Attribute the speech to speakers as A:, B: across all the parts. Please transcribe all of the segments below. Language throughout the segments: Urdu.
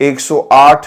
A: 108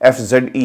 A: FZE,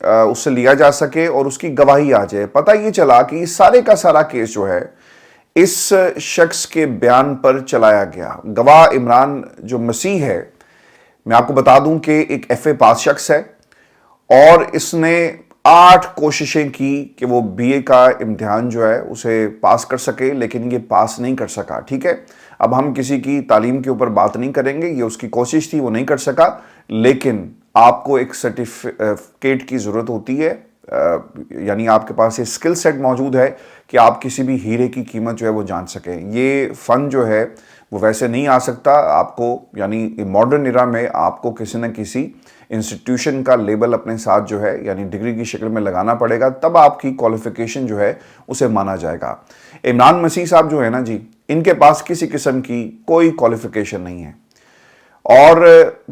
A: اس سے لیا جا سکے اور اس کی گواہی آ جائے۔ پتہ یہ چلا کہ سارے کا سارا کیس جو ہے اس شخص کے بیان پر چلایا گیا۔ گواہ عمران جو مسیح ہے، میں آپ کو بتا دوں کہ ایک ایف اے پاس شخص ہے اور اس نے 8 کوششیں کی کہ وہ بی اے کا امتحان جو ہے اسے پاس کر سکے، لیکن یہ پاس نہیں کر سکا۔ ٹھیک ہے، اب ہم کسی کی تعلیم کے اوپر بات نہیں کریں گے، یہ اس کی کوشش تھی، وہ نہیں کر سکا، لیکن آپ کو ایک سرٹیفکیٹ کی ضرورت ہوتی ہے، یعنی آپ کے پاس یہ سکل سیٹ موجود ہے کہ آپ کسی بھی ہیرے کی قیمت جو ہے وہ جان سکیں۔ یہ فن جو ہے وہ ویسے نہیں آ سکتا، آپ کو یعنی ماڈرن ایرا میں آپ کو کسی نہ کسی انسٹیٹیوشن کا لیبل اپنے ساتھ جو ہے یعنی ڈگری کی شکل میں لگانا پڑے گا، تب آپ کی کوالیفیکیشن جو ہے اسے مانا جائے گا۔ عمران مسیح صاحب جو ہے نا جی، ان کے پاس کسی قسم کی کوئی کوالیفیکیشن نہیں ہے اور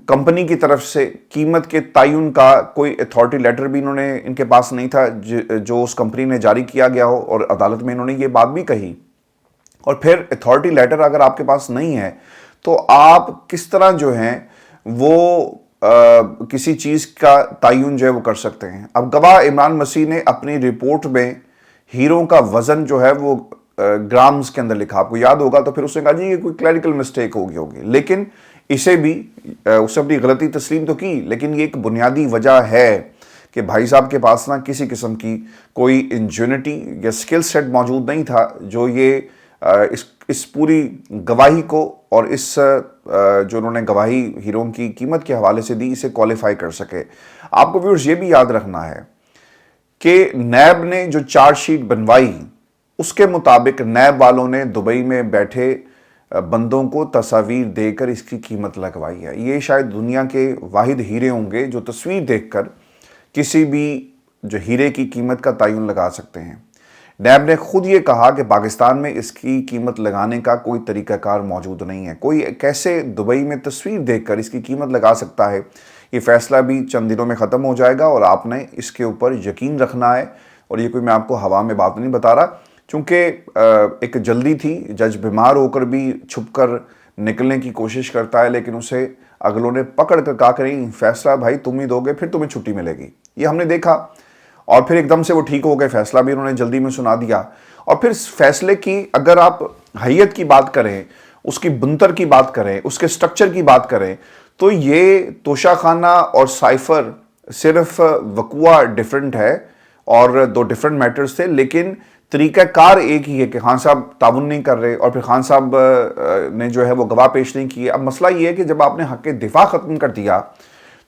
A: کمپنی کی طرف سے قیمت کے تعین کا کوئی اتھارٹی لیٹر بھی ان کے پاس نہیں تھا جو اس کمپنی نے جاری کیا گیا ہو، اور عدالت میں انہوں نے یہ بات بھی کہی۔ اور پھر اتھارٹی لیٹر اگر آپ کے پاس نہیں ہے تو آپ کس طرح جو ہیں وہ کسی چیز کا تعین جو ہے وہ کر سکتے ہیں۔ اب گواہ عمران مسیح نے اپنی رپورٹ میں ہیروں کا وزن جو ہے وہ گرامز کے اندر لکھا، آپ کو یاد ہوگا، تو پھر اس نے کہا جی یہ کوئی کلیریکل مسٹیک ہوگی، لیکن اس نے اپنی غلطی تسلیم تو کی، لیکن یہ ایک بنیادی وجہ ہے کہ بھائی صاحب کے پاس نہ کسی قسم کی کوئی انجینئرٹی یا سکل سیٹ موجود نہیں تھا جو یہ اس پوری گواہی کو اور اس جو انہوں نے گواہی ہیروں کی قیمت کے حوالے سے دی اسے کوالیفائی کر سکے۔ آپ کو ویورز یہ بھی یاد رکھنا ہے کہ نیب نے جو چارج شیٹ بنوائی اس کے مطابق نیب والوں نے دبئی میں بیٹھے بندوں کو تصاویر دے کر اس کی قیمت لگوائی ہے۔ یہ شاید دنیا کے واحد ہیرے ہوں گے جو تصویر دیکھ کر کسی بھی جو ہیرے کی قیمت کا تعین لگا سکتے ہیں۔ نیب نے خود یہ کہا کہ پاکستان میں اس کی قیمت لگانے کا کوئی طریقہ کار موجود نہیں ہے، کوئی کیسے دبئی میں تصویر دیکھ کر اس کی قیمت لگا سکتا ہے۔ یہ فیصلہ بھی چند دنوں میں ختم ہو جائے گا اور آپ نے اس کے اوپر یقین رکھنا ہے، اور یہ کوئی میں آپ کو ہوا میں بات نہیں بتا رہا، چونکہ ایک جلدی تھی، جج بیمار ہو کر بھی چھپ کر نکلنے کی کوشش کرتا ہے، لیکن اسے اگلوں نے پکڑ کر کہا کہ نہیں فیصلہ بھائی تم ہی دو گے، پھر تمہیں چھٹی ملے گی۔ یہ ہم نے دیکھا، اور پھر ایک دم سے وہ ٹھیک ہو گئے، فیصلہ بھی انہوں نے جلدی میں سنا دیا۔ اور پھر فیصلے کی اگر آپ حیت کی بات کریں، اس کی بنتر کی بات کریں، اس کے سٹرکچر کی بات کریں، تو یہ توشہ خانہ اور سائفر صرف وقوع ڈیفرنٹ ہے اور 2 ڈیفرنٹ میٹرز تھے، لیکن طریقہ کار ایک ہی ہے کہ خان صاحب تعاون نہیں کر رہے اور پھر خان صاحب نے جو ہے وہ گواہ پیش نہیں کیے۔ اب مسئلہ یہ ہے کہ جب آپ نے حق دفاع ختم کر دیا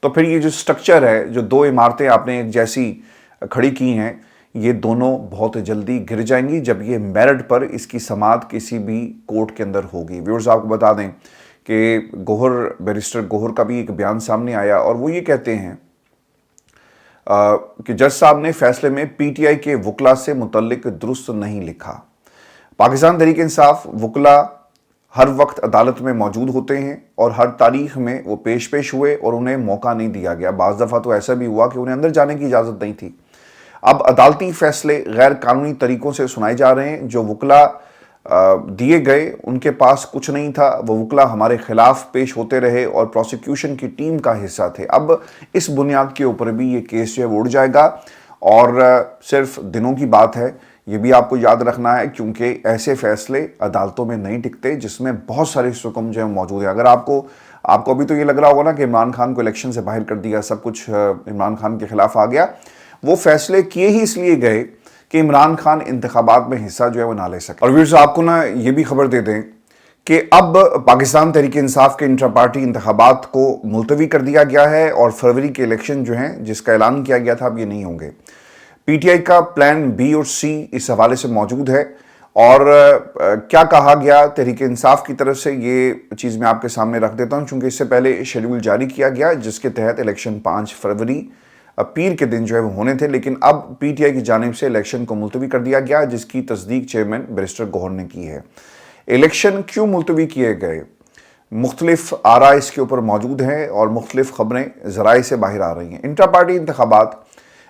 A: تو پھر یہ جو سٹرکچر ہے، جو 2 عمارتیں آپ نے ایک جیسی کھڑی کی ہیں، یہ دونوں بہت جلدی گر جائیں گی جب یہ میرٹ پر اس کی سماعت کسی بھی کورٹ کے اندر ہوگی۔ ویورز آپ کو بتا دیں کہ بیرسٹر گوہر کا بھی ایک بیان سامنے آیا اور وہ یہ کہتے ہیں کہ جج صاحب نے فیصلے میں پی ٹی آئی کے وکلا سے متعلق درست نہیں لکھا۔ پاکستان تحریک انصاف وکلا ہر وقت عدالت میں موجود ہوتے ہیں اور ہر تاریخ میں وہ پیش ہوئے اور انہیں موقع نہیں دیا گیا۔ بعض دفعہ تو ایسا بھی ہوا کہ انہیں اندر جانے کی اجازت نہیں تھی۔ اب عدالتی فیصلے غیر قانونی طریقوں سے سنائے جا رہے ہیں، جو وکلا دیے گئے ان کے پاس کچھ نہیں تھا، وہ وکلا ہمارے خلاف پیش ہوتے رہے اور پروسیکیوشن کی ٹیم کا حصہ تھے۔ اب اس بنیاد کے اوپر بھی یہ کیس جو ہے وہ اڑ جائے گا اور صرف دنوں کی بات ہے، یہ بھی آپ کو یاد رکھنا ہے، کیونکہ ایسے فیصلے عدالتوں میں نہیں ٹکتے جس میں بہت سارے حکم جو ہیں موجود ہیں۔ اگر آپ کو ابھی تو یہ لگ رہا ہوگا نا کہ عمران خان کو الیکشن سے باہر کر دیا، سب کچھ عمران خان کے خلاف آ گیا، وہ فیصلے کیے ہی اس لیے گئے کہ عمران خان انتخابات میں حصہ جو ہے وہ نہ لے سکے۔ اور ویورز آپ کو نا یہ بھی خبر دے دیں کہ اب پاکستان تحریک انصاف کے انٹرا پارٹی انتخابات کو ملتوی کر دیا گیا ہے اور فروری کے الیکشن جو ہیں جس کا اعلان کیا گیا تھا اب یہ نہیں ہوں گے۔ پی ٹی آئی کا پلان بی اور سی اس حوالے سے موجود ہے، اور کیا کہا گیا تحریک انصاف کی طرف سے یہ چیز میں آپ کے سامنے رکھ دیتا ہوں، چونکہ اس سے پہلے شیڈول جاری کیا گیا جس کے تحت الیکشن 5 فروری پیر کے دن جو ہے وہ ہونے تھے، لیکن اب پی ٹی آئی کی جانب سے الیکشن کو ملتوی کر دیا گیا جس کی تصدیق چیئرمین بیرسٹر گوہر نے کی ہے۔ الیکشن کیوں ملتوی کیے گئے؟ مختلف آراء اس کے اوپر موجود ہیں اور مختلف خبریں ذرائع سے باہر آ رہی ہیں۔ انٹرا پارٹی انتخابات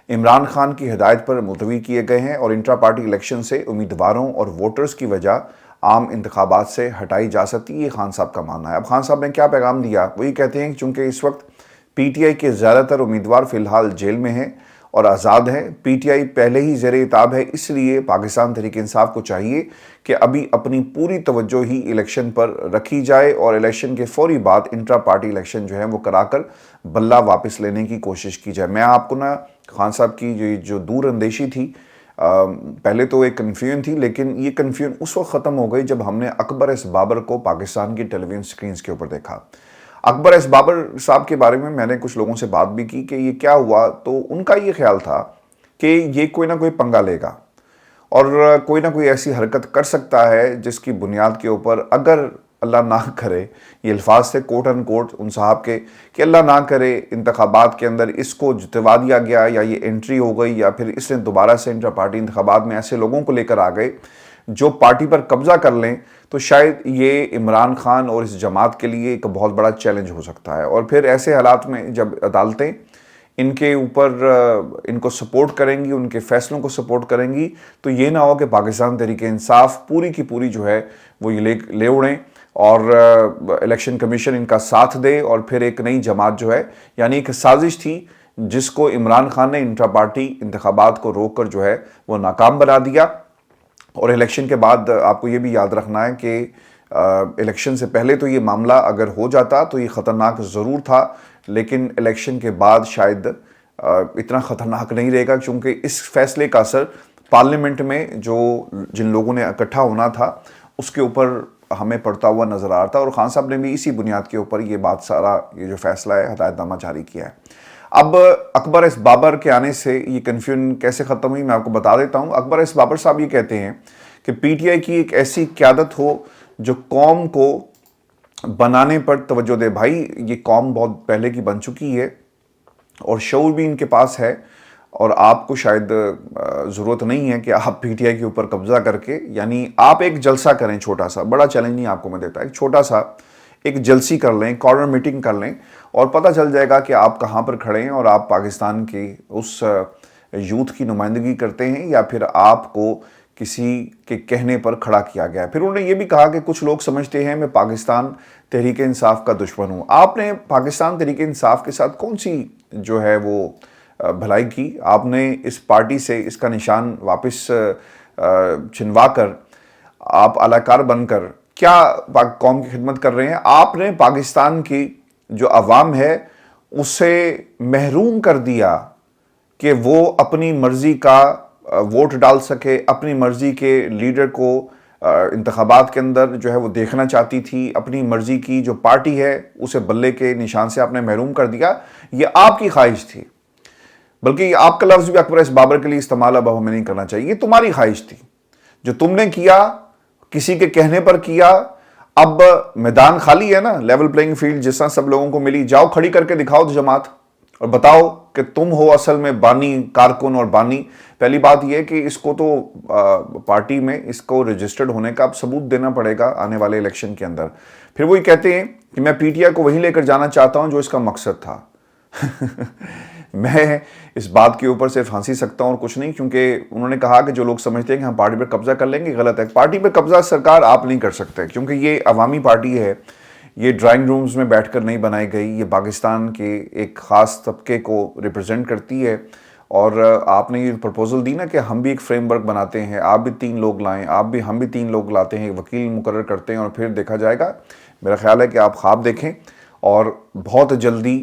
A: عمران خان کی ہدایت پر ملتوی کیے گئے ہیں اور انٹرا پارٹی الیکشن سے امیدواروں اور ووٹرز کی وجہ عام انتخابات سے ہٹائی جا سکتی ہے، یہ خان صاحب کا ماننا ہے۔ اب خان صاحب نے کیا پیغام دیا؟ وہ یہ کہتے ہیں کہ چونکہ اس وقت پی ٹی آئی کے زیادہ تر امیدوار فی الحال جیل میں ہیں اور آزاد ہے۔ پی ٹی آئی پہلے ہی زیر عتاب ہے، اس لیے پاکستان تحریک انصاف کو چاہیے کہ ابھی اپنی پوری توجہ ہی الیکشن پر رکھی جائے اور الیکشن کے فوری بعد انٹرا پارٹی الیکشن جو ہے وہ کرا کر بلہ واپس لینے کی کوشش کی جائے۔ میں آپ کو خان صاحب کی جو دور اندیشی تھی، پہلے تو ایک کنفیوژن تھی، لیکن یہ کنفیوژن اس وقت ختم ہو گئی جب ہم نے اکبر ایس بابر کو پاکستان کی ٹیلی ویژن سکرینز کے اوپر دیکھا۔ اکبر ایس بابر صاحب کے بارے میں نے کچھ لوگوں سے بات بھی کی کہ یہ کیا ہوا، تو ان کا یہ خیال تھا کہ یہ کوئی نہ کوئی پنگا لے گا اور کوئی نہ کوئی ایسی حرکت کر سکتا ہے جس کی بنیاد کے اوپر اگر اللہ نہ کرے، یہ الفاظ تھے کوٹ ان کوٹ ان صاحب کے، کہ اللہ نہ کرے انتخابات کے اندر اس کو جتوا دیا گیا یا یہ انٹری ہو گئی یا پھر اس نے دوبارہ سے انٹر پارٹی انتخابات میں ایسے لوگوں کو لے کر آ گئے جو پارٹی پر قبضہ کر لیں، تو شاید یہ عمران خان اور اس جماعت کے لیے ایک بہت بڑا چیلنج ہو سکتا ہے۔ اور پھر ایسے حالات میں جب عدالتیں ان کے اوپر ان کو سپورٹ کریں گی، ان کے فیصلوں کو سپورٹ کریں گی، تو یہ نہ ہو کہ پاکستان تحریک انصاف پوری کی پوری جو ہے وہ یہ لے اڑیں اور الیکشن کمیشن ان کا ساتھ دے اور پھر ایک نئی جماعت جو ہے، یعنی ایک سازش تھی جس کو عمران خان نے انٹرا پارٹی انتخابات کو روک کر جو ہے وہ ناکام بنا دیا۔ اور الیکشن کے بعد آپ کو یہ بھی یاد رکھنا ہے کہ الیکشن سے پہلے تو یہ معاملہ اگر ہو جاتا تو یہ خطرناک ضرور تھا، لیکن الیکشن کے بعد شاید اتنا خطرناک نہیں رہے گا، کیونکہ اس فیصلے کا اثر پارلیمنٹ میں جن لوگوں نے اکٹھا ہونا تھا اس کے اوپر ہمیں پڑتا ہوا نظر آ رہا تھا، اور خان صاحب نے بھی اسی بنیاد کے اوپر یہ بات سارا یہ جو فیصلہ ہے ہدایت نامہ جاری کیا ہے۔ اب اکبر ایس بابر کے آنے سے یہ کنفیوژن کیسے ختم ہوئی میں آپ کو بتا دیتا ہوں۔ اکبر ایس بابر صاحب یہ کہتے ہیں کہ پی ٹی آئی کی ایک ایسی قیادت ہو جو قوم کو بنانے پر توجہ دے۔ بھائی یہ قوم بہت پہلے کی بن چکی ہے اور شعور بھی ان کے پاس ہے، اور آپ کو شاید ضرورت نہیں ہے کہ آپ پی ٹی آئی کے اوپر قبضہ کر کے، یعنی آپ ایک جلسہ کریں چھوٹا سا، بڑا چیلنج نہیں آپ کو میں دیتا، ایک چھوٹا سا ایک جلسی کر لیں، کارنر میٹنگ کر لیں، اور پتہ چل جائے گا کہ آپ کہاں پر کھڑے ہیں اور آپ پاکستان کی اس یوتھ کی نمائندگی کرتے ہیں یا پھر آپ کو کسی کے کہنے پر کھڑا کیا گیا ہے۔ پھر انہوں نے یہ بھی کہا کہ کچھ لوگ سمجھتے ہیں میں پاکستان تحریک انصاف کا دشمن ہوں۔ آپ نے پاکستان تحریک انصاف کے ساتھ کون سی جو ہے وہ بھلائی کی؟ آپ نے اس پارٹی سے اس کا نشان واپس چھنوا کر آپ اعلی کار بن کر کیا قوم کی خدمت کر رہے ہیں؟ آپ نے پاکستان کی جو عوام ہے اسے محروم کر دیا کہ وہ اپنی مرضی کا ووٹ ڈال سکے، اپنی مرضی کے لیڈر کو انتخابات کے اندر جو ہے وہ دیکھنا چاہتی تھی، اپنی مرضی کی جو پارٹی ہے اسے بلے کے نشان سے آپ نے محروم کر دیا۔ یہ آپ کی خواہش تھی، بلکہ آپ کا لفظ بھی اکبر ایس بابر کے لیے استعمال اب ہمیں نہیں کرنا چاہیے۔ یہ تمہاری خواہش تھی جو تم نے کیا، کسی کے کہنے پر کیا۔ اب میدان خالی ہے نا، لیول پلینگ فیلڈ جس طرح سب لوگوں کو ملی، جاؤ کھڑی کر کے دکھاؤ جماعت اور بتاؤ کہ تم ہو اصل میں بانی، کارکن اور بانی۔ پہلی بات یہ کہ اس کو تو پارٹی میں اس کو رجسٹرڈ ہونے کا اب ثبوت دینا پڑے گا آنے والے الیکشن کے اندر۔ پھر وہی کہتے ہیں کہ میں پی ٹی آئی کو وہیں لے کر جانا چاہتا ہوں جو اس کا مقصد تھا۔ میں اس بات کے اوپر صرف ہنسی سکتا ہوں اور کچھ نہیں، کیونکہ انہوں نے کہا کہ جو لوگ سمجھتے ہیں کہ ہم پارٹی پر قبضہ کر لیں گے، غلط ہے۔ پارٹی پر قبضہ سرکار آپ نہیں کر سکتے، کیونکہ یہ عوامی پارٹی ہے، یہ ڈرائنگ رومز میں بیٹھ کر نہیں بنائی گئی، یہ پاکستان کے ایک خاص طبقے کو ریپرزینٹ کرتی ہے۔ اور آپ نے یہ پرپوزل دی نا کہ ہم بھی ایک فریم ورک بناتے ہیں، آپ بھی 3 لوگ لائیں، ہم بھی 3 لوگ لاتے ہیں، وکیل مقرر کرتے ہیں اور پھر دیکھا جائے گا۔ میرا خیال ہے کہ آپ خواب دیکھیں اور بہت جلدی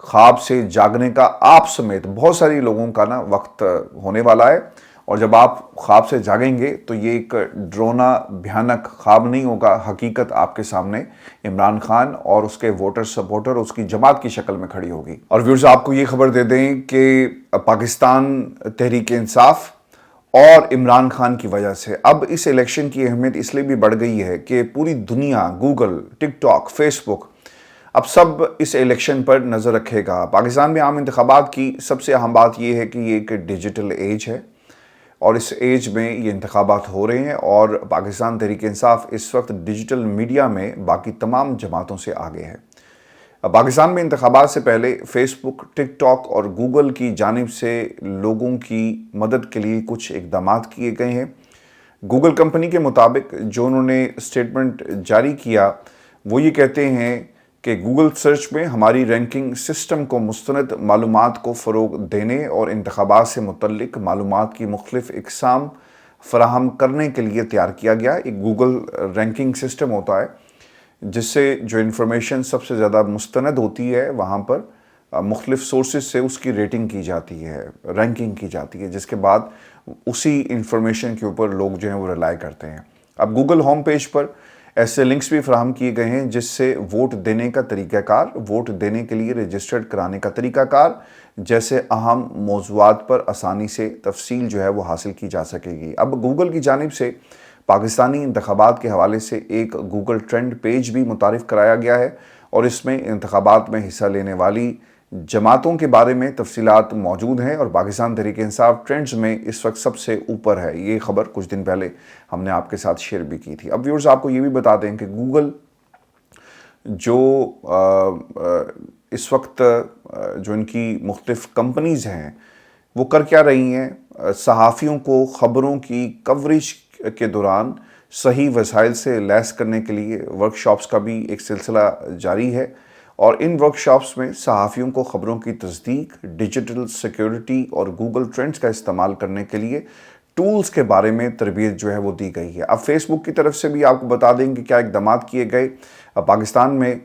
A: خواب سے جاگنے کا آپ سمیت بہت ساری لوگوں کا وقت ہونے والا ہے، اور جب آپ خواب سے جاگیں گے تو یہ ایک ڈرونا بھیانک خواب نہیں ہوگا، حقیقت آپ کے سامنے عمران خان اور اس کے ووٹر سپورٹر اس کی جماعت کی شکل میں کھڑی ہوگی۔ اور ویورز آپ کو یہ خبر دے دیں کہ پاکستان تحریک انصاف اور عمران خان کی وجہ سے اب اس الیکشن کی اہمیت اس لیے بھی بڑھ گئی ہے کہ پوری دنیا، گوگل، ٹک ٹاک، فیس بک، اب سب اس الیکشن پر نظر رکھے گا۔ پاکستان میں عام انتخابات کی سب سے اہم بات یہ ہے کہ یہ ایک ڈیجیٹل ایج ہے، اور اس ایج میں یہ انتخابات ہو رہے ہیں، اور پاکستان تحریک انصاف اس وقت ڈیجیٹل میڈیا میں باقی تمام جماعتوں سے آگے ہے۔ پاکستان میں انتخابات سے پہلے فیس بک، ٹک ٹاک اور گوگل کی جانب سے لوگوں کی مدد کے لیے کچھ اقدامات کیے گئے ہیں۔ گوگل کمپنی کے مطابق جو انہوں نے اسٹیٹمنٹ جاری کیا وہ یہ کہتے ہیں کہ گوگل سرچ میں ہماری رینکنگ سسٹم کو مستند معلومات کو فروغ دینے اور انتخابات سے متعلق معلومات کی مختلف اقسام فراہم کرنے کے لیے تیار کیا گیا۔ ایک گوگل رینکنگ سسٹم ہوتا ہے جس سے جو انفارمیشن سب سے زیادہ مستند ہوتی ہے وہاں پر مختلف سورسز سے اس کی ریٹنگ کی جاتی ہے، رینکنگ کی جاتی ہے، جس کے بعد اسی انفارمیشن کے اوپر لوگ جو ہیں وہ ریلائی کرتے ہیں۔ اب گوگل ہوم پیج پر ایسے لنکس بھی فراہم کیے گئے ہیں جس سے ووٹ دینے کا طریقہ کار، ووٹ دینے کے لیے رجسٹرڈ کرانے کا طریقہ کار جیسے اہم موضوعات پر آسانی سے تفصیل جو ہے وہ حاصل کی جا سکے گی۔ اب گوگل کی جانب سے پاکستانی انتخابات کے حوالے سے ایک گوگل ٹرینڈ پیج بھی متعارف کرایا گیا ہے اور اس میں انتخابات میں حصہ لینے والی جماعتوں کے بارے میں تفصیلات موجود ہیں اور پاکستان تحریک انصاف ٹرینڈز میں اس وقت سب سے اوپر ہے۔ یہ خبر کچھ دن پہلے ہم نے آپ کے ساتھ شیئر بھی کی تھی۔ اب ویورز آپ کو یہ بھی بتا دیں کہ گوگل جو اس وقت جو ان کی مختلف کمپنیز ہیں وہ کر کیا رہی ہیں، صحافیوں کو خبروں کی کوریج کے دوران صحیح وسائل سے لیس کرنے کے لیے ورکشاپس کا بھی ایک سلسلہ جاری ہے اور ان ورکشاپس میں صحافیوں کو خبروں کی تصدیق، ڈیجیٹل سیکیورٹی اور گوگل ٹرینڈز کا استعمال کرنے کے لیے ٹولز کے بارے میں تربیت جو ہے وہ دی گئی ہے۔ اب فیس بک کی طرف سے بھی آپ کو بتا دیں کہ کیا اقدامات کیے گئے۔ پاکستان میں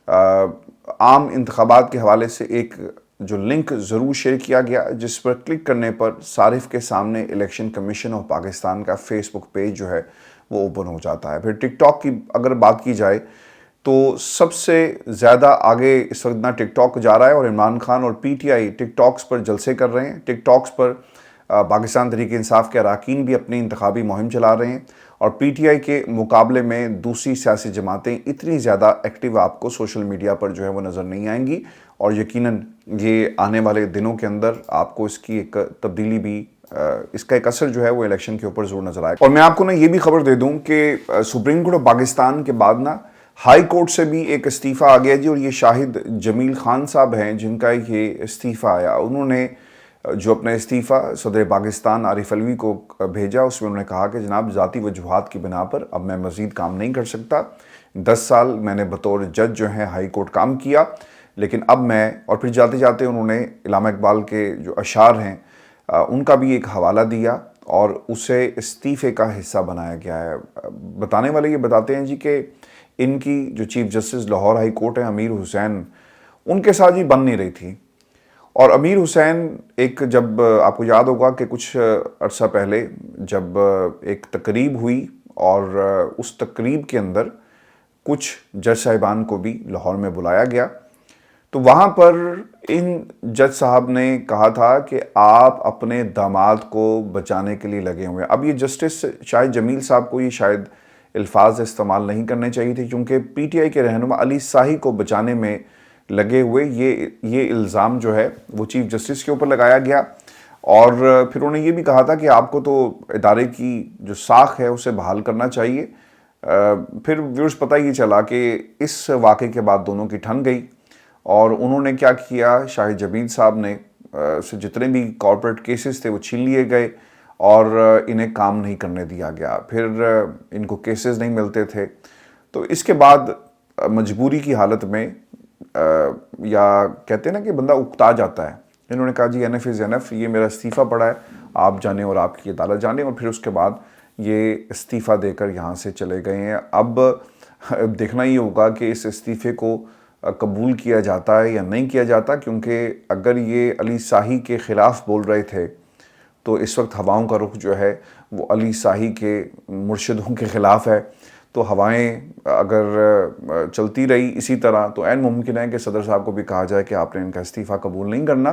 A: عام انتخابات کے حوالے سے ایک جو لنک ضرور شیئر کیا گیا جس پر کلک کرنے پر صارف کے سامنے الیکشن کمیشن آف پاکستان کا فیس بک پیج جو ہے وہ اوپن ہو جاتا ہے۔ پھر ٹک ٹاک کی اگر بات کی جائے تو سب سے زیادہ آگے اس وقت نہ ٹک ٹاک جا رہا ہے اور عمران خان اور پی ٹی آئی ٹک ٹاکس پر جلسے کر رہے ہیں۔ ٹک ٹاکس پر پاکستان تحریک انصاف کے اراکین بھی اپنی انتخابی مہم چلا رہے ہیں اور پی ٹی آئی کے مقابلے میں دوسری سیاسی جماعتیں اتنی زیادہ ایکٹیو آپ کو سوشل میڈیا پر جو ہے وہ نظر نہیں آئیں گی اور یقیناً یہ آنے والے دنوں کے اندر آپ کو اس کی ایک تبدیلی بھی اس کا ایک اثر جو ہے وہ الیکشن کے اوپر ضرور نظر آئے گا۔ اور میں آپ کو یہ بھی خبر دے دوں کہ سپریم کورٹ آف پاکستان کے بعد ہائی کورٹ سے بھی ایک استعفیٰ آ گیا جی، اور یہ شاہد جمیل خان صاحب ہیں جن کا یہ استعفیٰ آیا۔ انہوں نے جو اپنا استعفیٰ صدر پاکستان عارف علوی کو بھیجا اس میں انہوں نے کہا کہ جناب ذاتی وجوہات کی بنا پر اب میں مزید کام نہیں کر سکتا، 10 سال میں نے بطور جج جو ہے ہائی کورٹ کام کیا، لیکن اب میں، اور پھر جاتے جاتے انہوں نے علامہ اقبال کے جو اشعار ہیں ان کا بھی ایک حوالہ دیا اور اسے استعفے کا حصہ بنایا گیا ہے۔ بتانے والے یہ بتاتے ہیں جی کہ ان کی جو chief justice Lahore high court ہیں امیر حسین، ان کے ساتھ ہی بن نہیں رہی تھی اور امیر حسین ایک جب آپ کو یاد ہوگا کہ کچھ عرصہ پہلے جب ایک تقریب ہوئی اور اس تقریب کے اندر کچھ جج صاحبان کو بھی لاہور میں بلایا گیا تو وہاں پر ان جج صاحب نے کہا تھا کہ آپ اپنے داماد کو بچانے کے لیے لگے ہوئے ہیں۔ اب یہ جسٹس شاہد جمیل صاحب کو یہ شاید الفاظ استعمال نہیں کرنے چاہیے تھے کیونکہ پی ٹی آئی کے رہنما علی ساہی کو بچانے میں لگے ہوئے یہ الزام جو ہے وہ چیف جسٹس کے اوپر لگایا گیا اور پھر انہوں نے یہ بھی کہا تھا کہ آپ کو تو ادارے کی جو ساکھ ہے اسے بحال کرنا چاہیے۔ پھر ویورز پتہ یہ چلا کہ اس واقعے کے بعد دونوں کی ٹھن گئی اور انہوں نے کیا کیا، شاہد جمیل صاحب نے سے جتنے بھی کارپوریٹ کیسز تھے وہ چھین لیے گئے اور انہیں کام نہیں کرنے دیا گیا، پھر ان کو کیسز نہیں ملتے تھے تو اس کے بعد مجبوری کی حالت میں یا کہتے ہیں نا کہ بندہ اکتا جاتا ہے، انہوں نے کہا جی NF از NF، یہ میرا استعفیٰ پڑا ہے، آپ جانیں اور آپ کی عدالت جانیں، اور پھر اس کے بعد یہ استعفیٰ دے کر یہاں سے چلے گئے ہیں۔ اب دیکھنا یہ ہوگا کہ اس استعفے کو قبول کیا جاتا ہے یا نہیں کیا جاتا، کیونکہ اگر یہ علی ساہی کے خلاف بول رہے تھے تو اس وقت ہواؤں کا رخ جو ہے وہ علی ساہی کے مرشدوں کے خلاف ہے، تو ہوائیں اگر چلتی رہی اسی طرح تو عین ممکن ہے کہ صدر صاحب کو بھی کہا جائے کہ آپ نے ان کا استعفیٰ قبول نہیں کرنا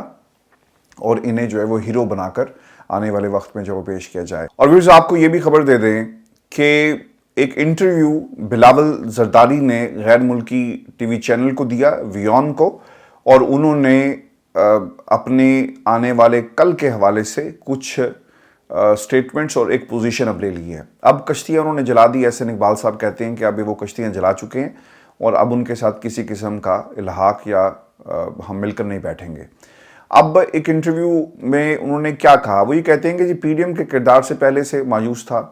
A: اور انہیں جو ہے وہ ہیرو بنا کر آنے والے وقت میں جو وہ پیش کیا جائے۔ اور ویورز آپ کو یہ بھی خبر دے دیں کہ ایک انٹرویو بلاول زرداری نے غیر ملکی ٹی وی چینل کو دیا، ویون کو، اور انہوں نے اپنے آنے والے کل کے حوالے سے کچھ سٹیٹمنٹس اور ایک پوزیشن اب لے لی ہے۔ اب کشتیاں انہوں نے جلا دی، احسن اقبال صاحب کہتے ہیں کہ اب وہ کشتیاں جلا چکے ہیں اور اب ان کے ساتھ کسی قسم کا الحاق یا ہم مل کر نہیں بیٹھیں گے۔ اب ایک انٹرویو میں انہوں نے کیا کہا، وہ یہ کہتے ہیں کہ جی پی ڈی ایم کے کردار سے پہلے سے مایوس تھا،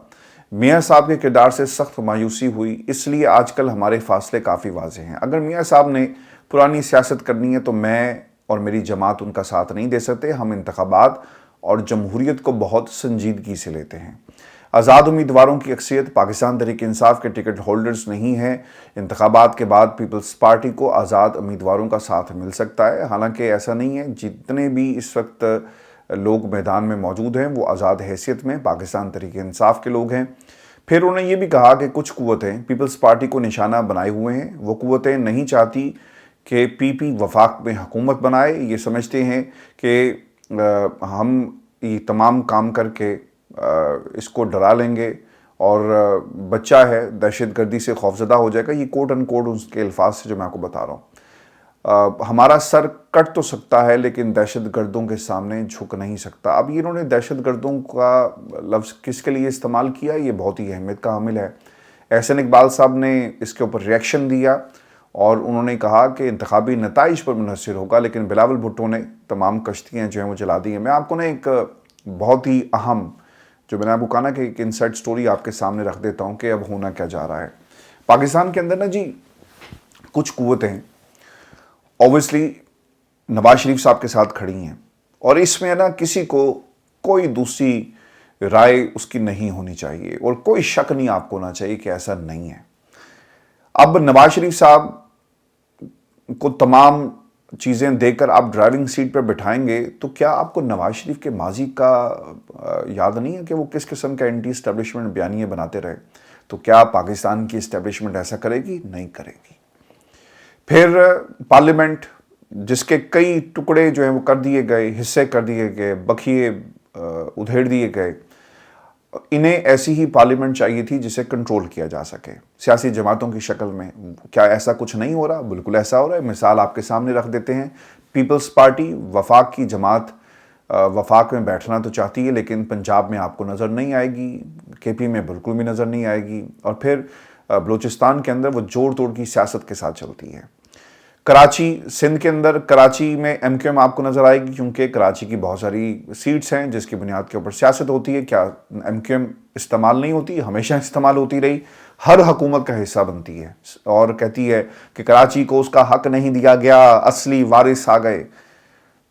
A: میاں صاحب کے کردار سے سخت مایوسی ہوئی، اس لیے آج کل ہمارے فاصلے کافی واضح ہیں۔ اگر میاں صاحب نے پرانی سیاست کرنی ہے تو میں اور میری جماعت ان کا ساتھ نہیں دے سکتے۔ ہم انتخابات اور جمہوریت کو بہت سنجیدگی سے لیتے ہیں۔ آزاد امیدواروں کی اکثریت پاکستان تحریک انصاف کے ٹکٹ ہولڈرز نہیں ہیں۔ انتخابات کے بعد پیپلز پارٹی کو آزاد امیدواروں کا ساتھ مل سکتا ہے، حالانکہ ایسا نہیں ہے۔ جتنے بھی اس وقت لوگ میدان میں موجود ہیں وہ آزاد حیثیت میں پاکستان تحریک انصاف کے لوگ ہیں۔ پھر انہوں نے یہ بھی کہا کہ کچھ قوتیں پیپلز پارٹی کو نشانہ بنائے ہوئے ہیں۔ وہ قوتیں نہیں چاہتی کہ پی پی وفاق میں حکومت بنائے۔ یہ سمجھتے ہیں کہ ہم یہ تمام کام کر کے اس کو ڈرا لیں گے اور بچہ ہے دہشت گردی سے خوفزدہ ہو جائے گا۔ یہ کوٹ ان کوٹ اس کے الفاظ سے جو میں آپ کو بتا رہا ہوں۔ ہمارا سر کٹ تو سکتا ہے لیکن دہشت گردوں کے سامنے جھک نہیں سکتا۔ اب انہوں نے دہشت گردوں کا لفظ کس کے لیے استعمال کیا، یہ بہت ہی اہمیت کا حامل ہے۔ احسن اقبال صاحب نے اس کے اوپر ریئیکشن دیا اور انہوں نے کہا کہ انتخابی نتائج پر منحصر ہوگا، لیکن بلاول بھٹو نے تمام کشتیاں جو ہیں وہ جلا دی ہیں۔ میں آپ کو ایک بہت ہی اہم جو میں نے آپ کو کہا نا کہ ایک انسائٹ سٹوری آپ کے سامنے رکھ دیتا ہوں کہ اب ہونا کیا جا رہا ہے۔ پاکستان کے اندر نا جی کچھ قوتیں اوبویسلی نواز شریف صاحب کے ساتھ کھڑی ہیں اور اس میں نا کسی کو کوئی دوسری رائے اس کی نہیں ہونی چاہیے اور کوئی شک نہیں آپ کو ہونا چاہیے کہ ایسا نہیں ہے۔ اب نواز شریف صاحب کو تمام چیزیں دے کر آپ ڈرائیونگ سیٹ پر بٹھائیں گے تو کیا آپ کو نواز شریف کے ماضی کا یاد نہیں ہے کہ وہ کس قسم کا اینٹی اسٹیبلشمنٹ بیانیے بناتے رہے؟ تو کیا پاکستان کی اسٹیبلشمنٹ ایسا کرے گی؟ نہیں کرے گی۔ پھر پارلیمنٹ جس کے کئی ٹکڑے جو ہیں وہ کر دیے گئے، حصے کر دیے گئے، بکھیے ادھیڑ دیے گئے، انہیں ایسی ہی پارلیمنٹ چاہیے تھی جسے کنٹرول کیا جا سکے سیاسی جماعتوں کی شکل میں۔ کیا ایسا کچھ نہیں ہو رہا؟ بالکل ایسا ہو رہا ہے۔ مثال آپ کے سامنے رکھ دیتے ہیں۔ پیپلز پارٹی وفاق کی جماعت وفاق میں بیٹھنا تو چاہتی ہے لیکن پنجاب میں آپ کو نظر نہیں آئے گی، کے پی میں بالکل بھی نظر نہیں آئے گی، اور پھر بلوچستان کے اندر وہ جوڑ توڑ کی سیاست کے ساتھ چلتی ہے۔ کراچی سندھ کے اندر کراچی میں ایم کیو ایم آپ کو نظر آئے گی کیونکہ کراچی کی بہت ساری سیٹس ہیں جس کی بنیاد کے اوپر سیاست ہوتی ہے۔ کیا ایم کیو ایم استعمال نہیں ہوتی؟ ہمیشہ استعمال ہوتی رہی، ہر حکومت کا حصہ بنتی ہے اور کہتی ہے کہ کراچی کو اس کا حق نہیں دیا گیا، اصلی وارث آ گئے۔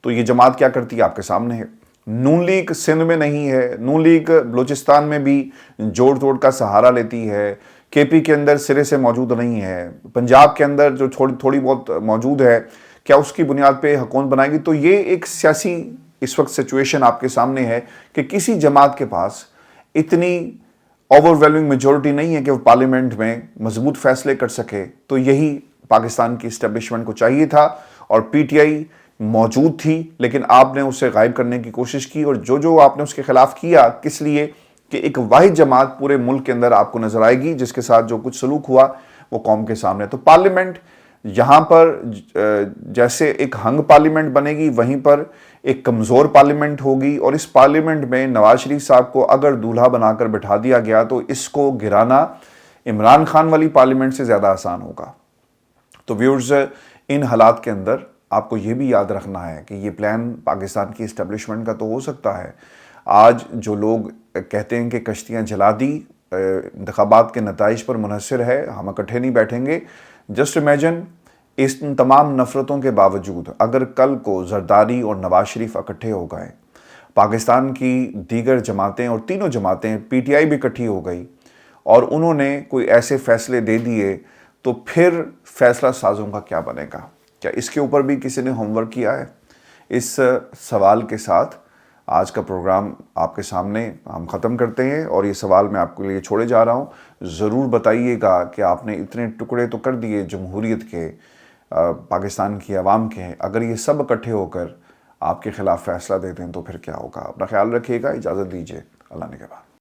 A: تو یہ جماعت کیا کرتی ہے آپ کے سامنے ہے۔ نون لیگ سندھ میں نہیں ہے، نون لیگ بلوچستان میں بھی جوڑ توڑ کا سہارا لیتی ہے، کے پی کے اندر سرے سے موجود نہیں ہے، پنجاب کے اندر جو تھوڑی بہت موجود ہے کیا اس کی بنیاد پہ حکومت بنائے گی؟ تو یہ ایک سیاسی اس وقت سچویشن آپ کے سامنے ہے کہ کسی جماعت کے پاس اتنی اوور ویلمنگ میجورٹی نہیں ہے کہ وہ پارلیمنٹ میں مضبوط فیصلے کر سکے۔ تو یہی پاکستان کی اسٹیبلشمنٹ کو چاہیے تھا اور پی ٹی آئی موجود تھی لیکن آپ نے اسے غائب کرنے کی کوشش کی، اور جو آپ نے اس کے خلاف کیا کس لیے کہ ایک واحد جماعت پورے ملک کے اندر آپ کو نظر آئے گی جس کے ساتھ جو کچھ سلوک ہوا وہ قوم کے سامنے۔ تو پارلیمنٹ یہاں پر جیسے ایک ہنگ پارلیمنٹ بنے گی وہیں پر ایک کمزور پارلیمنٹ ہوگی، اور اس پارلیمنٹ میں نواز شریف صاحب کو اگر دولہا بنا کر بٹھا دیا گیا تو اس کو گرانا عمران خان والی پارلیمنٹ سے زیادہ آسان ہوگا۔ تو ویورز، ان حالات کے اندر آپ کو یہ بھی یاد رکھنا ہے کہ یہ پلان پاکستان کی اسٹیبلشمنٹ کا تو ہو سکتا ہے۔ آج جو لوگ کہتے ہیں کہ کشتیاں جلا دی انتخابات کے نتائج پر منحصر ہے، ہم اکٹھے نہیں بیٹھیں گے، جسٹ امیجن اس تمام نفرتوں کے باوجود اگر کل کو زرداری اور نواز شریف اکٹھے ہو گئے، پاکستان کی دیگر جماعتیں اور تینوں جماعتیں پی ٹی آئی بھی اکٹھی ہو گئی اور انہوں نے کوئی ایسے فیصلے دے دیے، تو پھر فیصلہ سازوں کا کیا بنے گا؟ کیا اس کے اوپر بھی کسی نے ہوم ورک کیا ہے؟ اس سوال کے ساتھ آج کا پروگرام آپ کے سامنے ہم ختم کرتے ہیں، اور یہ سوال میں آپ کے لیے چھوڑے جا رہا ہوں۔ ضرور بتائیے گا کہ آپ نے اتنے ٹکڑے تو کر دیے جمہوریت کے، پاکستان کی عوام کے، اگر یہ سب اکٹھے ہو کر آپ کے خلاف فیصلہ دیتے ہیں تو پھر کیا ہوگا؟ اپنا خیال رکھیے گا، اجازت دیجیے، اللہ نگہبان۔